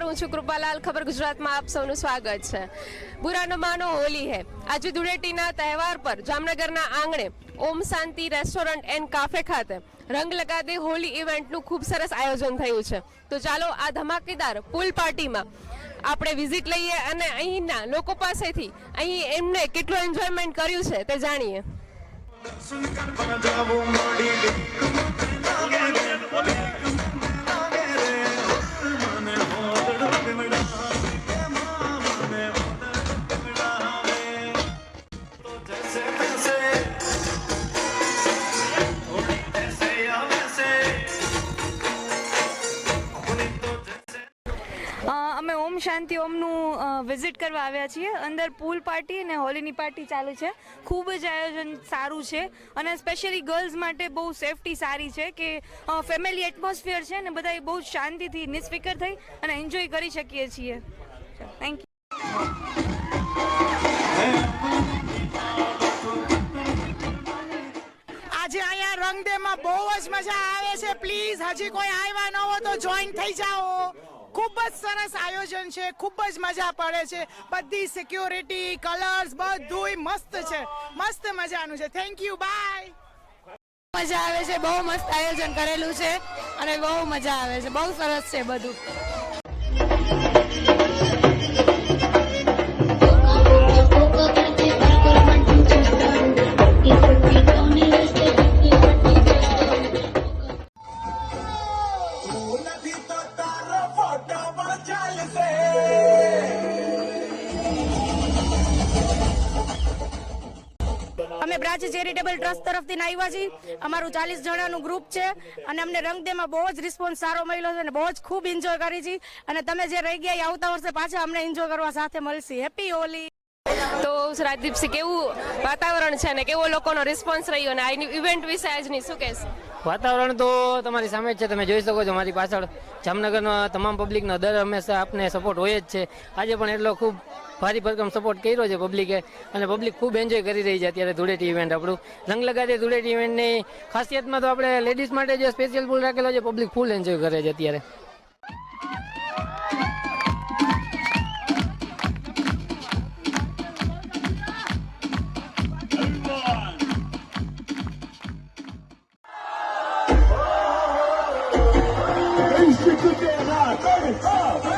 હું છું કૃપાલાલ. ખબર ગુજરાતમાં આપ સૌનું સ્વાગત છે. બુરા ન માનો હોલી હે. આજે ધૂળેટીના તહેવાર પર જામનગરના આંગણે ઓમ શાંતિ રેસ્ટોરન્ટ એન્ડ કાફે ખાતે રંગ લગા દે હોલી ઇવેન્ટનું ખૂબ સરસ આયોજન થયું છે. તો ચાલો આ ધમાકેદાર પૂલ પાર્ટીમાં આપણે વિઝિટ લઈએ અને અહીંના લોકો પાસેથી અહીં એમને કેટલું એન્જોયમેન્ટ કર્યું છે તે જાણીએ. અમે ઓમ શાંતિ ઓમનું વિઝિટ કરવા આવ્યા છીએ. અંદર પૂલ પાર્ટી અને હોલીની પાર્ટી ચાલુ છે. ખૂબ જ આયોજન સારું છે અને સ્પેશિયલી ગર્લ્સ માટે બહુ સેફટી સારી છે કે ફેમિલી એટમોસ્ફિયર છે ને બધા બહુ શાંતિથી નિસ્ફિકર થઈ અને એન્જોય કરી શકીએ છીએ. Thank you. આજે અહીંયા રંગદેમાં બહુ જ મજા આવે છે. પ્લીઝ હજી કોઈ આવ્યા ન હો તો જોઈન થઈ જાઓ. ખૂબ જ સરસ આયોજન છે, ખૂબ જ મજા પડે છે. બધી સિક્યોરિટી, કલર્સ બધુંય મસ્ત છે, મસ્ત મજાનું છે. Thank you, bye. મજા આવે છે, બહુ મસ્ત આયોજન કરેલું છે અને બહુ મજા આવે છે. બહુ સરસ છે બધું. અમે બ્રાચ ચેરિટેબલ ટ્રસ્ટ તરફથી આવ્યા છીએ. અમારું 40 જણાનું ગ્રુપ છે અને અમને રંગદેમાં બહુ જ રિસ્પોન્સ સારો મળ્યો છે અને બહુ જ ખૂબ એન્જોય કરી છે. અને તમે જે રહી ગયા એ આવતા વર્ષે પાછા અમને એન્જોય કરવા સાથે મળશે. હેપી હોલી. તો રાજદીપસિંહ, કેવું વાતાવરણ છે અને કેવો લોકોનો રિસ્પોન્સ રહ્યો અને આની ઇવેન્ટ વિશે આજની શું કહેશો? વાતાવરણ તો તમારી સામે જ છે, તમે જોઈ શકો છો. મારી પાછળ જામનગરમાં તમામ પબ્લિકનો દર હંમેશા આપને સપોર્ટ હોય જ છે. આજે પણ એટલો ખૂબ ભારી ભરકમ સપોર્ટ કર્યો છે પબ્લિકે અને પબ્લિક ખૂબ એન્જોય કરી રહી છે અત્યારે ધૂળેટી ઇવેન્ટ. આપણું રંગ લગાડે ધૂળેટી ઇવેન્ટની ખાસિયતમાં તો આપણે લેડીઝ માટે જે સ્પેશિયલ પૂલ રાખેલો છે, પબ્લિક ફૂલ એન્જોય કરે છે અત્યારે. Hey, shit, look at that.